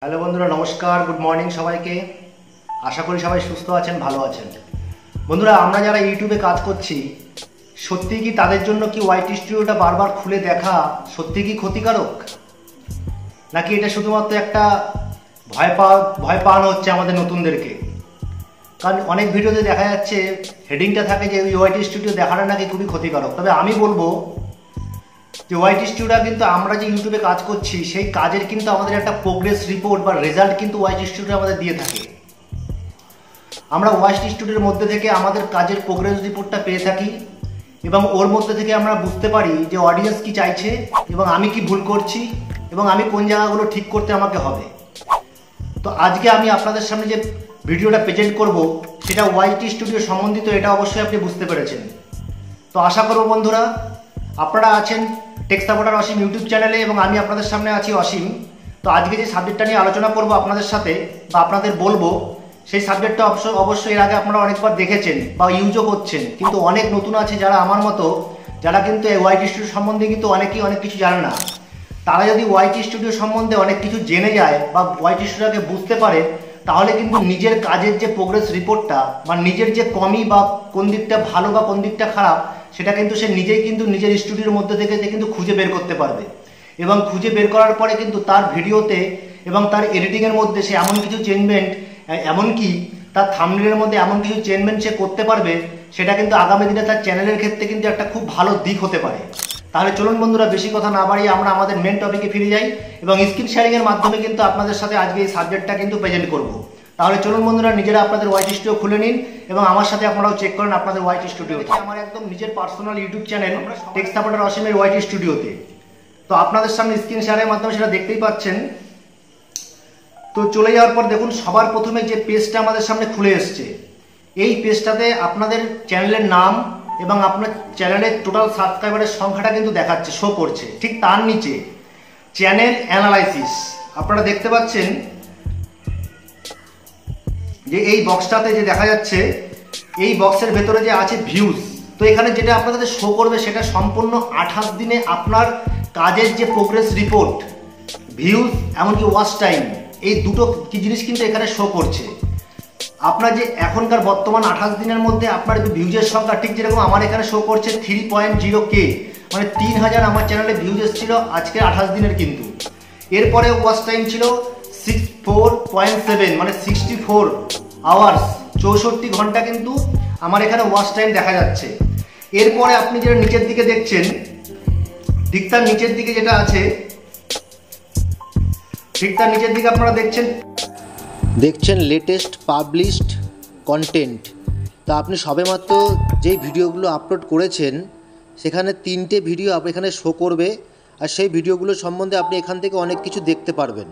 Hello বন্ধুরা, নমস্কার, good morning সবাইকে। আশা করি সবাই সুস্থ আছেন, ভালো আছেন। বন্ধুরা, আমরা যারা ইউটিউবে কাজ করছি, সত্যি কি তাদের জন্য কি ওয়াইটি স্টুডিওটা বারবার খুলে দেখা সত্যি কি ক্ষতিকারক, নাকি এটা শুধুমাত্র একটা ভয় পাওয়ানো হচ্ছে আমাদের নতুনদেরকে? কারণ অনেক ভিডিওতে দেখা যাচ্ছে হেডিংটা থাকে যে ওয়াইটি স্টুডিও দেখাটা নাকি খুবই ক্ষতিকারক। তবে আমি বলবো যে ওয়াইটি স্টুডিও কিন্তু আমরা যে ইউটিউবে কাজ করছি সেই কাজের কিন্তু আমাদের একটা প্রোগ্রেস রিপোর্ট বা রেজাল্ট কিন্তু ওয়াইটি স্টুডিও আমাদের দিয়ে থাকে। আমরা ওয়াইটি স্টুডিওর মধ্যে থেকে আমাদের কাজের প্রোগ্রেস রিপোর্টটা পেয়ে থাকি এবং ওর মধ্যে থেকে আমরা বুঝতে পারি যে অডিয়েন্স কি চাইছে এবং আমি কি ভুল করছি এবং আমি কোন জায়গাগুলো ঠিক করতে আমাকে হবে। তো আজকে আমি আপনাদের সামনে যে ভিডিওটা প্রেজেন্ট করব সেটা ওয়াইটি স্টুডিও সম্বন্ধিত, এটা অবশ্যই আপনি বুঝতে পেরেছেন। তো আশা করব বন্ধুরা আপনারা আছেন টেক সাপোর্টার অসীম ইউটিউব চ্যানেলে এবং আমি আপনাদের সামনে আছি অসীম। তো আজকে যে সাবজেক্টটা নিয়ে আলোচনা করব আপনাদের সাথে বা আপনাদের বলবো, সেই সাবজেক্টটা অবশ্যই এর আগে আপনারা অনেকবার দেখেছেন বা ইউজও করছেন, কিন্তু অনেক নতুন আছে যারা আমার মতো, যারা কিন্তু এই ওয়াইটি স্টুডিও সম্বন্ধে কিন্তু অনেকেই অনেক কিছু জানে না। তারা যদি ওয়াইটি স্টুডিও সম্বন্ধে অনেক কিছু জেনে যায় বা ওয়াইটি স্টুডিওকে বুঝতে পারে, তাহলে কিন্তু নিজের কাজের যে প্রোগ্রেস রিপোর্টটা বা নিজের যে কমি বা কোন দিকটা ভালো বা কোন দিকটা খারাপ, সেটা কিন্তু সে নিজেই কিন্তু নিজের স্টুডিওর মধ্যে থেকে কিন্তু খুঁজে বের করতে পারবে। এবং খুঁজে বের করার পরে কিন্তু তার ভিডিওতে এবং তার এডিটিংয়ের মধ্যে সে এমন কিছু চেঞ্জমেন্ট, এমনকি তার থাম্বনেইলের মধ্যে এমন কিছু চেঞ্জমেন্ট সে করতে পারবে, সেটা কিন্তু আগামী দিনে তার চ্যানেলের ক্ষেত্রে কিন্তু একটা খুব ভালো দিক হতে পারে। তাহলে চলুন বন্ধুরা, বেশি কথা না বাড়িয়ে আমরা আমাদের মেন টপিকে ফিরে যাই এবং স্ক্রিন শেয়ারিংয়ের মাধ্যমে কিন্তু আপনাদের সাথে আজকে এই সাবজেক্টটা কিন্তু প্রেজেন্ট করব। তাহলে চলুন বন্ধুরা, নিজেরা আপনাদের ওয়াইটি স্টুডিও খুলে নিন এবং আমার সাথে আপনারাও চেক করেন আপনাদের ওয়াইটি স্টুডিওতে। আমার একদম নিজের personal YouTube channel take supporter অসীমের ওয়াইটি স্টুডিওতে। তো আপনাদের সামনে স্ক্রিন শেয়ারের মাধ্যমে সেটা দেখতেই পাচ্ছেন। তো চলে যাওয়ার পর দেখুন, সবার প্রথমে যে পেজটা আমাদের সামনে খুলে এসছে, এই পেজটাতে আপনাদের চ্যানেলের নাম এবং আপনার চ্যানেলের টোটাল সাবস্ক্রাইবারের সংখ্যাটা কিন্তু দেখাচ্ছে, শো করছে। ঠিক তার নিচে চ্যানেল অ্যানালাইসিস আপনারা দেখতে পাচ্ছেন যে এই বক্সটাতে যে দেখা যাচ্ছে, এই বক্সের ভেতরে যে আছে ভিউজ। তো এখানে যেটা আপনাদের শো করবে সেটা সম্পূর্ণ 28 দিনে আপনার কাজের যে প্রোগ্রেস রিপোর্ট, ভিউজ এমনকি ওয়াচ টাইম, এই দুটো কি জিনিস কিন্তু এখানে শো করছে। আপনার যে এখনকার বর্তমান 28 দিনের মধ্যে আপনার ভিউজের সংখ্যা, ঠিক যেরকম আমার এখানে শো করছে 3.0K, মানে 3000 আমার চ্যানেলে ভিউজ এসেছিল আজকে 28 দিনের। কিন্তু এরপরে ওয়াচ টাইম ছিল 64.7, মানে 64 আওয়ার্স, 64 ঘন্টা কিন্তু আমার এখানে ওয়াচ টাইম দেখা যাচ্ছে। এরপরে আপনি যেটা নিচের দিকে দেখছেন, ঠিক তার নিচের দিকে যেটা আছে, ঠিক তার নিচের দিকে আপনারা দেখছেন লেটেস্ট পাবলিশড কন্টেন্ট। তো আপনি সবেমাত্র যেই ভিডিওগুলো আপলোড করেছেন সেখানে 3টে ভিডিও এখানে শো করবে, আর সেই ভিডিওগুলো সম্বন্ধে আপনি এখান থেকে অনেক কিছু দেখতে পারবেন।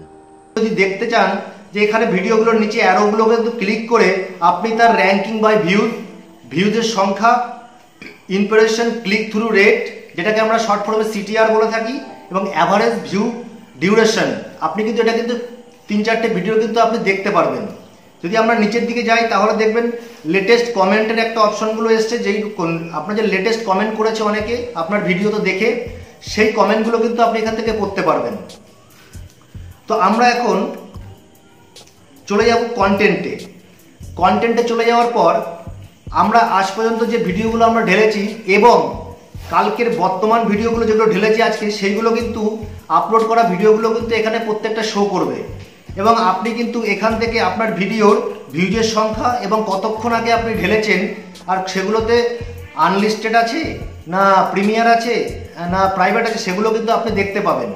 যদি দেখতে চান যে এখানে ভিডিওগুলোর নিচে অ্যারোগুলো কিন্তু ক্লিক করে আপনি তার র্যাঙ্কিং বাই ভিউজের সংখ্যা, ইমপ্রেশন, ক্লিক থ্রু রেট, যেটাকে আমরা শর্ট ফর্মে সিটিআর বলে থাকি, এবং অ্যাভারেজ ভিউ ডিউরেশন, আপনি কিন্তু এটা কিন্তু 3-4টে ভিডিও কিন্তু আপনি দেখতে পারবেন। যদি আমরা নিচের দিকে যাই তাহলে দেখবেন লেটেস্ট কমেন্টের একটা অপশনগুলো এসছে, যেই আপনার যে লেটেস্ট কমেন্ট করেছে অনেকে আপনার ভিডিও তো দেখে, সেই কমেন্টগুলো কিন্তু আপনি এখান থেকে পড়তে পারবেন। তো আমরা এখন চলে যাব কন্টেন্টে চলে যাওয়ার পর আমরা আজ পর্যন্ত যে ভিডিওগুলো আমরা ঢেলেছি এবং কালকের বর্তমান ভিডিওগুলো যেগুলো ঢেলেছি আজকে, সেইগুলো কিন্তু আপলোড করা ভিডিওগুলো কিন্তু এখানে প্রত্যেকটা শো করবে এবং আপনি কিন্তু এখান থেকে আপনার ভিডিওর ভিউজের সংখ্যা এবং কতক্ষণ আগে আপনি ঢেলেছেন, আর সেগুলোতে আনলিস্টেড আছে না প্রিমিয়ার আছে না প্রাইভেট আছে, সেগুলো কিন্তু আপনি দেখতে পাবেন।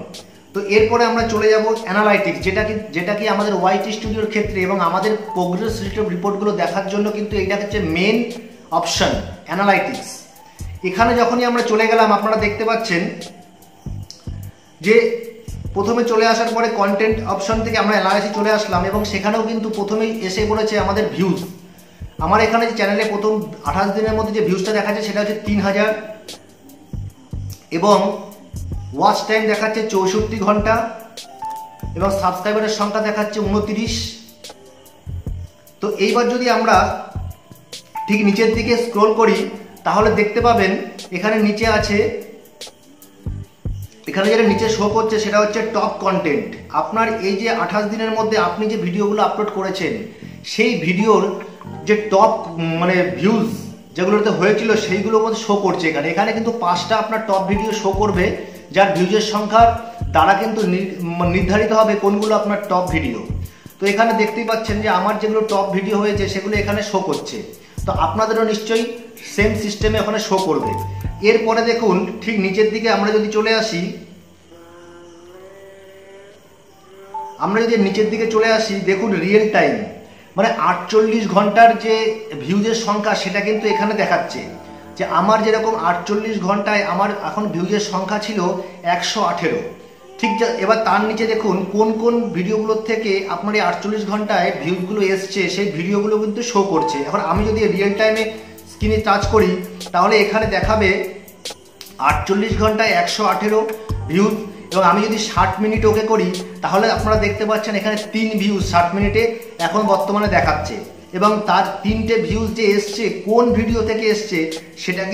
তো এরপরে আমরা চলে যাব অ্যানালাইটিক্স, যেটা কি আমাদের ওয়াইটি স্টুডিওর ক্ষেত্রে এবং আমাদের প্রোগ্রেস রিপোর্টগুলো দেখার জন্য কিন্তু এইটা হচ্ছে মেন অপশন, অ্যানালাইটিক্স। এখানে যখনই আমরা চলে গেলাম আপনারা দেখতে পাচ্ছেন যে প্রথমে চলে আসার পরে কন্টেন্ট অপশন থেকে আমরা অ্যানালাইসিস চলে আসলাম এবং সেখানেও কিন্তু প্রথমেই এসে পড়েছে আমাদের ভিউজ। আমার এখানে যে চ্যানেলে প্রথম 28 দিনের মধ্যে যে ভিউজটা দেখাচ্ছে সেটা হচ্ছে 3000 এবং ওয়াচ টাইম দেখাচ্ছে 64 ঘন্টা এবং সাবস্ক্রাইবারের সংখ্যা দেখাচ্ছে 29। তো এইবার যদি আমরা ঠিক নিচের দিকে স্ক্রল করি তাহলে দেখতে পাবেন এখানে নিচে আছে এখানে যেটা নিচে শো করছে সেটা হচ্ছে টপ কন্টেন্ট। আপনার এই যে 28 দিনের মধ্যে আপনি যে ভিডিওগুলো আপলোড করেছেন সেই ভিডিওর যে টপ মানে ভিউজ যেগুলোতে হয়েছিল সেইগুলো মধ্যে শো করছে। এখানে কিন্তু 5টা আপনার টপ ভিডিও শো করবে, যার ভিউজের সংখ্যার দ্বারা কিন্তু নির্ধারিত হবে কোনগুলো আপনার টপ ভিডিও। তো এখানে দেখতেই পাচ্ছেন যে আমার যেগুলো টপ ভিডিও হয়েছে সেগুলো এখানে শো করছে। তো আপনাদেরও নিশ্চয়ই সেম সিস্টেমে ওখানে শো করবে। এরপরে দেখুন ঠিক নিচের দিকে আমরা যদি চলে আসি, দেখুন রিয়েল টাইম মানে 48 ঘন্টার যে ভিউজের সংখ্যা সেটা কিন্তু এখানে দেখাচ্ছে যে আমার যেরকম 48 ঘন্টায় আমার এখন ভিউজের সংখ্যা ছিল 118। ঠিক এবার তার নিচে দেখুন কোন কোন ভিডিওগুলোর থেকে আপনার এই 48 ঘন্টায় ভিউজগুলো এসছে সেই ভিডিওগুলো কিন্তু শো করছে। এখন আমি যদি রিয়েল টাইমে স্ক্রিনে টাচ করি তাহলে এখানে দেখাবে 48 ঘন্টায় 118 ভিউজ, এবং আমি যদি 60 মিনিট ওকে করি তাহলে আপনারা দেখতে পাচ্ছেন এখানে 3 ভিউজ 60 মিনিটে এখন বর্তমানে দেখাচ্ছে। এবং তার 3টে ভিউজ যে এসছে কোন ভিডিও থেকে এসছে সেটা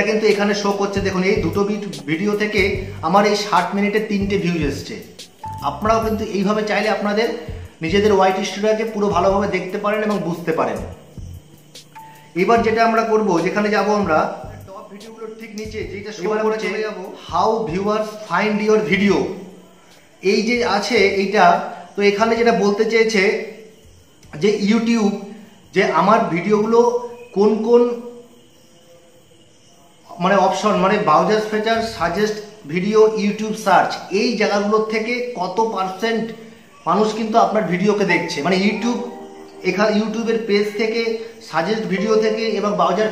কিন্তু এখানে শো করছে। দেখুন এই দুটো ভিডিও থেকে আমার এই 60 মিনিটে 3টে ভিউজ এসছে। আপনারাও কিন্তু এইভাবে চাইলে আপনাদের নিজেদের ওয়াইটি স্টুডিওকে পুরো ভালোভাবে দেখতে পারেন এবং বুঝতে পারেন। এবার যেটা আমরা করব, যেখানে যাব আমরা টপ ভিডিওগুলোর ঠিক নিচে যেটা শো করে চলে যাব how viewers find your video, এই যে আছে এইটা। তো এখানে যেটা বলতে চেয়েছে যে ইউটিউব যে আমার ভিডিওগুলো কোন কোন মানে অপশন মানে browser feature suggest video YouTube search এই জায়গাগুলোর থেকে কত পার্সেন্ট মানুষ কিন্তু আপনার ভিডিওকে দেখছে, মানে ইউটিউবের পেজ থেকে সাজেস্ট ভিডিও থেকে এবং ব্রাউজার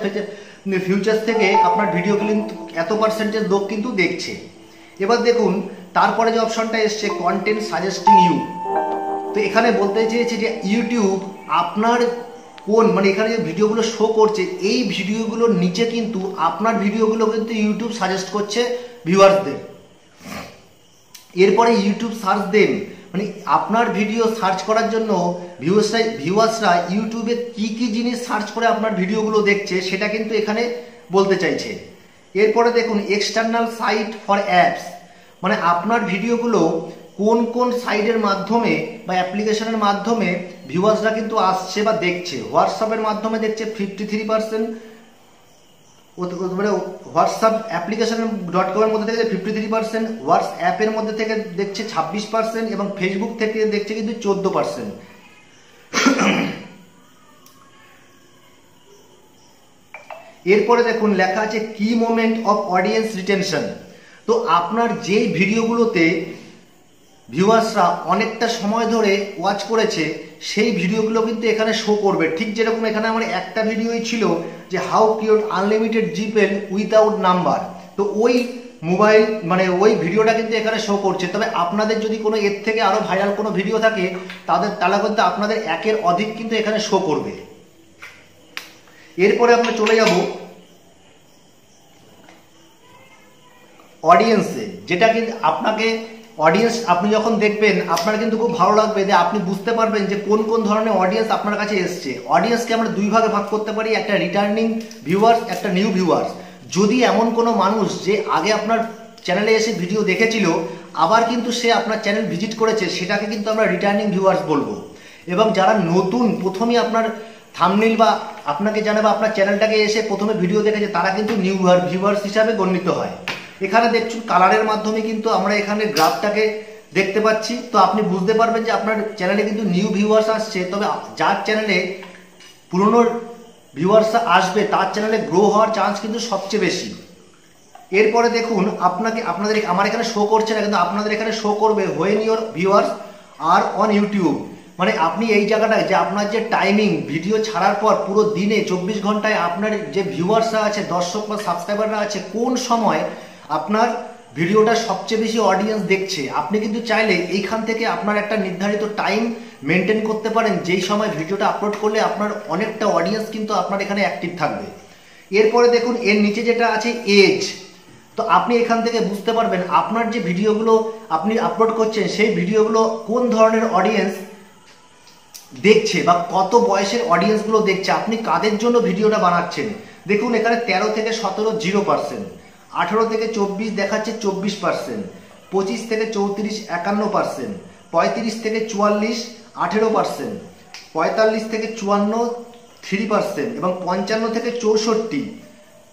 ফিচার্স থেকে আপনার ভিডিও কিন্তু এত পার্সেন্টেজ লোক কিন্তু দেখছে। এবার দেখুন তারপরে যে অপশনটা এসছে কন্টেন্ট সাজেস্টিং ইউ। তো এখানে বলতে চেয়েছে যে ইউটিউব আপনার কোন মানে এখানে যে ভিডিওগুলো শো করছে এই ভিডিওগুলোর নিচে কিন্তু আপনার ভিডিওগুলো কিন্তু ইউটিউব সাজেস্ট করছে ভিউয়ার্সদের। এরপরে ইউটিউব সার্চ দেন মানে আপনার ভিডিও সার্চ করার জন্য ভিউয়ার্সরা ইউটিউবে কি কি জিনিস সার্চ করে আপনার ভিডিওগুলো দেখছে সেটা কিন্তু এখানে বলতে চাইছে। এরপরে দেখুন এক্সটার্নাল সাইট ফর অ্যাপস, মানে আপনার ভিডিওগুলো কোন কোন সাইটের মাধ্যমে বা অ্যাপ্লিকেশনের মাধ্যমে ভিউয়ার্সরা কিন্তু আসছে বা দেখছে। হোয়াটসঅ্যাপের মাধ্যমে দেখছে 53%, মানে হোয়াটসঅ্যাপ অ্যাপ্লিকেশন .com এর মধ্যে থেকে 53%, হোয়াটসঅ্যাপের মধ্যে থেকে দেখছে 26% এবং ফেসবুক থেকে দেখছে কিন্তু 14%। এরপরে দেখুন লেখা আছে কি মোমেন্ট অফ অডিয়েন্স রিটেনশন। তো আপনার যেই ভিডিওগুলোতে ভিউয়ার্সরা অনেকটা সময় ধরে ওয়াচ করেছে সেই ভিডিওগুলো কিন্তু এখানে শো করবে। ঠিক যেরকম এখানে আমার একটা ভিডিওই ছিল যে হাউ ক্রিয়েট আনলিমিটেড জিপেল উইদাউট নাম্বার, তো ওই মোবাইল মানে ওই ভিডিওটা কিন্তু এখানে শো করছে। তবে আপনাদের যদি কোনো এর থেকে আরো ভাইরাল কোনো ভিডিও থাকে তাহলে কিন্তু আপনাদের একের অধিক কিন্তু এখানে শো করবে। এরপরে আমরা চলে যাব অডিয়েন্সে, যেটা কিন্তু আপনাকে অডিয়েন্স আপনি যখন দেখবেন আপনার কিন্তু খুব ভালো লাগবে যে আপনি বুঝতে পারবেন যে কোন কোন ধরনের অডিয়েন্স আপনার কাছে এসছে। অডিয়েন্সকে আমরা দুই ভাগে ভাগ করতে পারি, একটা রিটার্নিং ভিউয়ার্স, একটা নিউ ভিউয়ার্স। যদি এমন কোনো মানুষ যে আগে আপনার চ্যানেলে এসে ভিডিও দেখেছিল আবার কিন্তু সে আপনার চ্যানেল ভিজিট করেছে সেটাকে কিন্তু আমরা রিটার্নিং ভিউয়ার্স বলবো। এবং যারা নতুন প্রথমেই আপনার থাম্বনেইল বা আপনাকে জানে বা আপনার চ্যানেলটাকে এসে প্রথমে ভিডিও দেখেছে তারা কিন্তু নিউ ভিউয়ার্স হিসাবে গণ্যিত হয়। এখানে দেখুন কালারের মাধ্যমে কিন্তু আমরা এখানে গ্রাফটাকে দেখতে পাচ্ছি। তো আপনি বুঝতে পারবেন যে আপনার চ্যানেলে কিন্তু নিউ ভিউয়ার্স আসছে, তবে যার চ্যানেলে পুরনো ভিউয়ার্স আসবে তার চ্যানেলে গ্রো হওয়ার চান্স কিন্তু সবচেয়ে বেশি। এরপরে দেখুন আপনাদের আমার এখানে শো করছে না কিন্তু আপনাদের এখানে শো করবে when your viewers are on YouTube, মানে আপনি এই জায়গাটায় যে আপনার যে টাইমিং ভিডিও ছাড়ার পর পুরো দিনে 24 ঘন্টায় আপনার যে ভিউয়ার্সরা আছে, দর্শক বা সাবস্ক্রাইবাররা আছে, কোন সময় আপনার ভিডিওটা সবচেয়ে বেশি অডিয়েন্স দেখছে। আপনি কিন্তু চাইলে এইখান থেকে আপনার একটা নির্ধারিত টাইম মেনটেন করতে পারেন যেই সময় ভিডিওটা আপলোড করলে আপনার অনেকটা অডিয়েন্স কিন্তু আপনার এখানে অ্যাক্টিভ থাকবে। এরপরে দেখুন এর নিচে যেটা আছে এজ, তো আপনি এখান থেকে বুঝতে পারবেন আপনার যে ভিডিওগুলো আপনি আপলোড করছেন সেই ভিডিওগুলো কোন ধরনের অডিয়েন্স দেখছে বা কত বয়সের অডিয়েন্সগুলো দেখছে, আপনি কাদের জন্য ভিডিওটা বানাচ্ছেন। দেখুন এখানে 13 থেকে 17 0%, 18 থেকে 24 দেখাচ্ছে 24%, 25 থেকে 34 51%, 35 থেকে 44 18%, 45 থেকে 54 3% এবং 55 থেকে 64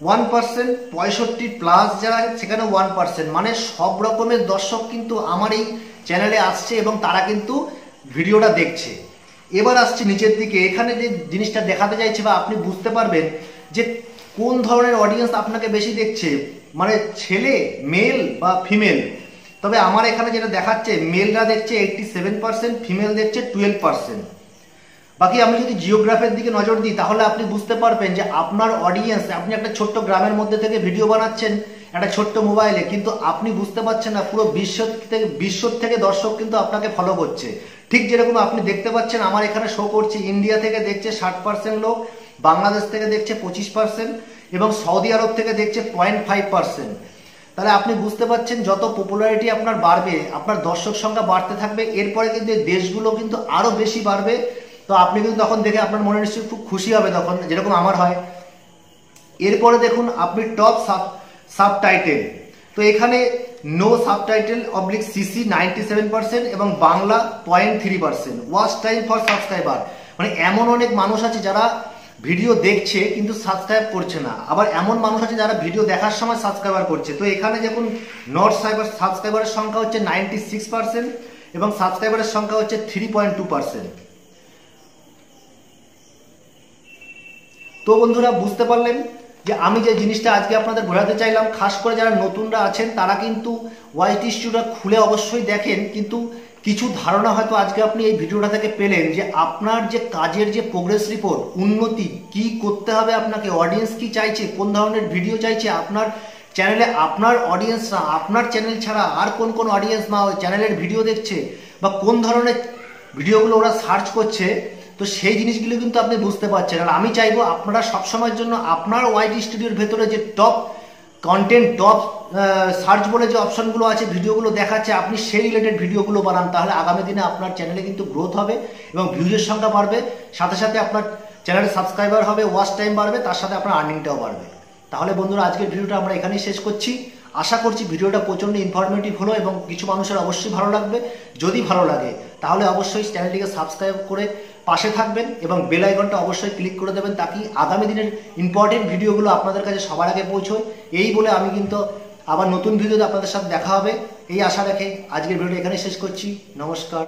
1%, 65 প্লাস যারা সেখানে 1%। মানে সব রকমের দর্শক কিন্তু আমার এই চ্যানেলে আসছে এবং তারা কিন্তু ভিডিওটা দেখছে। এবার আসছে নিচের দিকে, এখানে যে জিনিসটা দেখাতে চাইছে বা আপনি বুঝতে পারবেন যে কোন ধরনের অডিয়েন্স আপনাকে বেশি দেখছে, মানে ছেলে, মেল বা ফিমেল। তবে আমার এখানে যেটা দেখাচ্ছে মেলরা দেখছে 87%, ফিমেল দেখছে 12%। বাকি আমি যদি জিওগ্রাফির দিকে নজর দিই তাহলে আপনি বুঝতে পারবেন যে আপনার অডিয়েন্স, আপনি একটা ছোট্ট গ্রামের মধ্যে থেকে ভিডিও বানাচ্ছেন একটা ছোট্ট মোবাইলে, কিন্তু আপনি বুঝতে পারছেন না পুরো বিশ্ব থেকে দর্শক কিন্তু আপনাকে ফলো করছে। ঠিক যেরকম আপনি দেখতে পাচ্ছেন আমার এখানে শো করছে ইন্ডিয়া থেকে দেখছে 60% লোক, বাংলাদেশ থেকে দেখছে 25% এবং সৌদি আরব থেকে দেখছে 0.5%। তাহলে আপনি বুঝতে পারছেন যত পপুলারিটি আপনার বাড়বে, আপনার দর্শক সংখ্যা বাড়তে থাকবে, এরপরে কিন্তু এই দেশগুলো কিন্তু আরো বেশি বাড়বে। তো আপনি কিন্তু তখন দেখে আপনার মনে নিশ্চয়ই খুব খুশি হবে, তখন যেরকম আমার হয়। এরপরে দেখুন আপনি টপ সাবটাইটেল, তো এখানে নো সাবটাইটেল অবলিক সিসি 97% এবং Bangla 0.3%। Watch time for subscriber, মানে এমন অনেক মানুষ আছে যারা ভিডিও দেখছে কিন্তু সাবস্ক্রাইব করছে না, আবার এমন মানুষ আছে যারা ভিডিও দেখার সময় সাবস্ক্রাইবার করছে। তো এখানে দেখুন নট সাবস্ক্রাইবারের সংখ্যা হচ্ছে 96% এবং সাবস্ক্রাইবারের সংখ্যা হচ্ছে 3.2%। তো বন্ধুরা বুঝতে পারলেন যে আমি যে জিনিসটা আজকে আপনাদের বোঝাতে চাইলাম, খাস করে যারা নতুনরা আছেন তারা কিন্তু ওয়াইটি স্টুডিওটা খুলে অবশ্যই দেখেন, কিন্তু কিছু ধারণা হয়তো আজকে আপনি এই ভিডিওটা থেকে পেলেন যে আপনার যে কাজের যে প্রোগ্রেস রিপোর্ট, উন্নতি কি করতে হবে আপনাকে, অডিয়েন্স কি চাইছে, কোন ধরনের ভিডিও চাইছে আপনার চ্যানেলে, আপনার অডিয়েন্সরা আপনার চ্যানেল ছাড়া আর কোন কোন অডিয়েন্স না ওই চ্যানেলের ভিডিও দেখছে বা কোন ধরনের ভিডিওগুলো ওরা সার্চ করছে, তো সেই জিনিসগুলো কিন্তু আপনি বুঝতে পারছেন। আর আমি চাইবো আপনারা সবসময়ের জন্য আপনার ওয়াইটি স্টুডিওর ভেতরে যে টপ কন্টেন্ট, টপ সার্চ বলে যে অপশনগুলো আছে, ভিডিওগুলো দেখাচ্ছে, আপনি সেই রিলেটেড ভিডিওগুলো বানান, তাহলে আগামী দিনে আপনার চ্যানেলে কিন্তু গ্রোথ হবে এবং ভিউজের সংখ্যা বাড়বে, সাথে সাথে আপনার চ্যানেলে সাবস্ক্রাইবার হবে, ওয়াচ টাইম বাড়বে, তার সাথে আপনার আর্নিংটাও বাড়বে। তাহলে বন্ধুরা আজকের ভিডিওটা আমরা এখানেই শেষ করছি। আশা করছি ভিডিওটা প্রচণ্ড ইনফরমেটিভ হলো এবং কিছু মানুষের অবশ্যই ভালো লাগবে। যদি ভালো লাগে তাহলে অবশ্যই চ্যানেলটিকে সাবস্ক্রাইব করে পাশে থাকবেন এবং বেল আইকনটা অবশ্যই ক্লিক করে দেবেন, তাকি আগামী দিনের ইম্পর্টেন্ট ভিডিওগুলো আপনাদের কাছে সবার আগে পৌঁছয়। এই বলে আমি কিন্তু আবার নতুন ভিডিওতে আপনাদের সাথে দেখা হবে এই আশা রেখে আজকের ভিডিওটা এখানে শেষ করছি। নমস্কার।